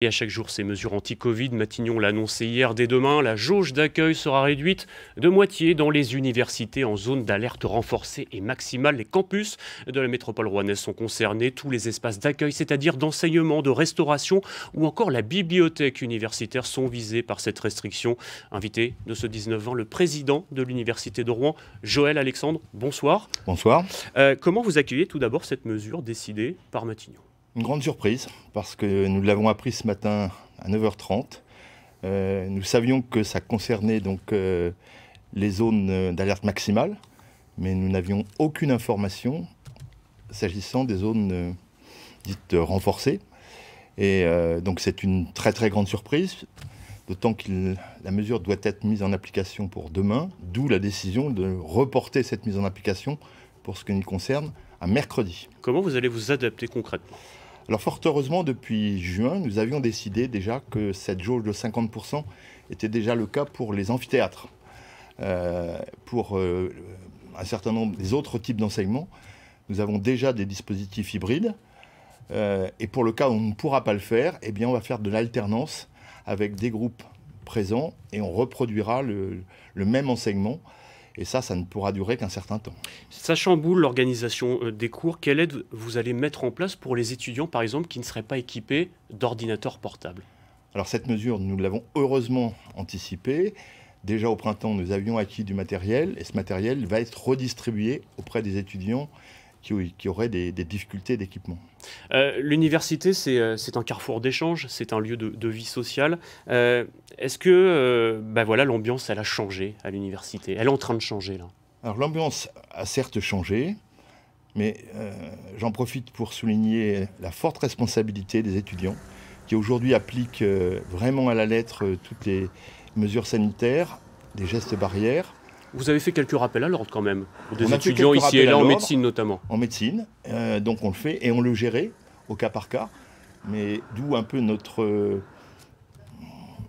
Et à chaque jour, ces mesures anti-Covid, Matignon l'a annoncé hier, dès demain, la jauge d'accueil sera réduite de moitié dans les universités en zone d'alerte renforcée et maximale. Les campus de la métropole rouennaise sont concernés, tous les espaces d'accueil, c'est-à-dire d'enseignement, de restauration ou encore la bibliothèque universitaire sont visés par cette restriction. Invité de ce 19 ans, le président de l'université de Rouen, Joël Alexandre, bonsoir. Bonsoir. Comment vous accueillez tout d'abord cette mesure décidée par Matignon ? Une grande surprise, parce que nous l'avons appris ce matin à 9h30. Nous savions que ça concernait donc les zones d'alerte maximale, mais nous n'avions aucune information s'agissant des zones dites renforcées. Et donc c'est une très très grande surprise, d'autant que la mesure doit être mise en application pour demain, d'où la décision de reporter cette mise en application pour ce qui nous concerne à mercredi. Comment vous allez vous adapter concrètement ? Alors fort heureusement, depuis juin, nous avions décidé déjà que cette jauge de 50% était déjà le cas pour les amphithéâtres. Pour un certain nombre des autres types d'enseignements, nous avons déjà des dispositifs hybrides. Et pour le cas où on ne pourra pas le faire, eh bien on va faire de l'alternance avec des groupes présents et on reproduira le même enseignement. Et ça ne pourra durer qu'un certain temps. Ça chamboule l'organisation des cours. Quelle aide vous allez mettre en place pour les étudiants, par exemple, qui ne seraient pas équipés d'ordinateurs portables ? Alors cette mesure, nous l'avons heureusement anticipée. Déjà au printemps, nous avions acquis du matériel et ce matériel va être redistribué auprès des étudiants qui auraient des difficultés d'équipement. L'université, c'est un carrefour d'échange, c'est un lieu de vie sociale. Est-ce que voilà, l'ambiance, elle a changé à l'université ? Elle est en train de changer, là. Alors l'ambiance a certes changé, mais j'en profite pour souligner la forte responsabilité des étudiants qui aujourd'hui appliquent vraiment à la lettre toutes les mesures sanitaires, des gestes barrières. Vous avez fait quelques rappels à l'ordre quand même, des étudiants ici et là, en médecine notamment. En médecine, donc on le fait et on le gérait au cas par cas, mais d'où un peu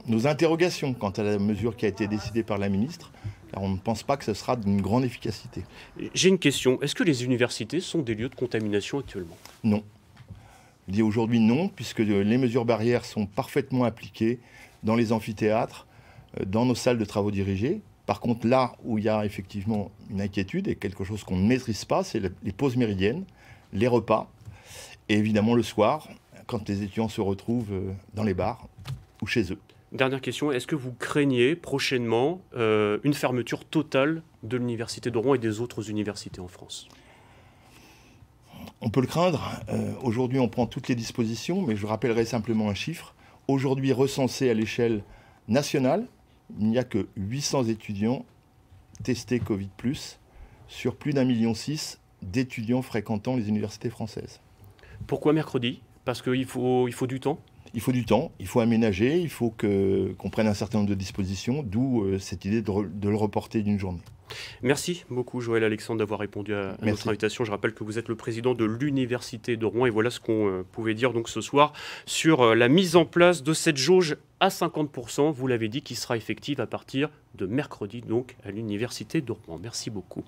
nos interrogations quant à la mesure qui a été décidée par la ministre, car on ne pense pas que ce sera d'une grande efficacité. J'ai une question, est-ce que les universités sont des lieux de contamination actuellement ? Non. Je dis aujourd'hui non, puisque les mesures barrières sont parfaitement appliquées dans les amphithéâtres, dans nos salles de travaux dirigés. Par contre, là où il y a effectivement une inquiétude et quelque chose qu'on ne maîtrise pas, c'est les pauses méridiennes, les repas, et évidemment le soir, quand les étudiants se retrouvent dans les bars ou chez eux. Dernière question, est-ce que vous craignez prochainement une fermeture totale de l'université de Rouen et des autres universités en France ? On peut le craindre. Aujourd'hui, on prend toutes les dispositions, mais je rappellerai simplement un chiffre. Aujourd'hui, recensé à l'échelle nationale, il n'y a que 800 étudiants testés Covid+, sur plus d'1,6 million d'étudiants fréquentant les universités françaises. Pourquoi mercredi ? Parce qu'il faut du temps ? Il faut du temps, il faut aménager, il faut qu'on prenne un certain nombre de dispositions, d'où cette idée de le reporter d'une journée. Merci beaucoup Joël Alexandre d'avoir répondu à notre invitation. Je rappelle que vous êtes le président de l'université de Rouen et voilà ce qu'on pouvait dire donc ce soir sur la mise en place de cette jauge à 50%, vous l'avez dit, qui sera effective à partir de mercredi donc à l'université de Rouen. Merci beaucoup.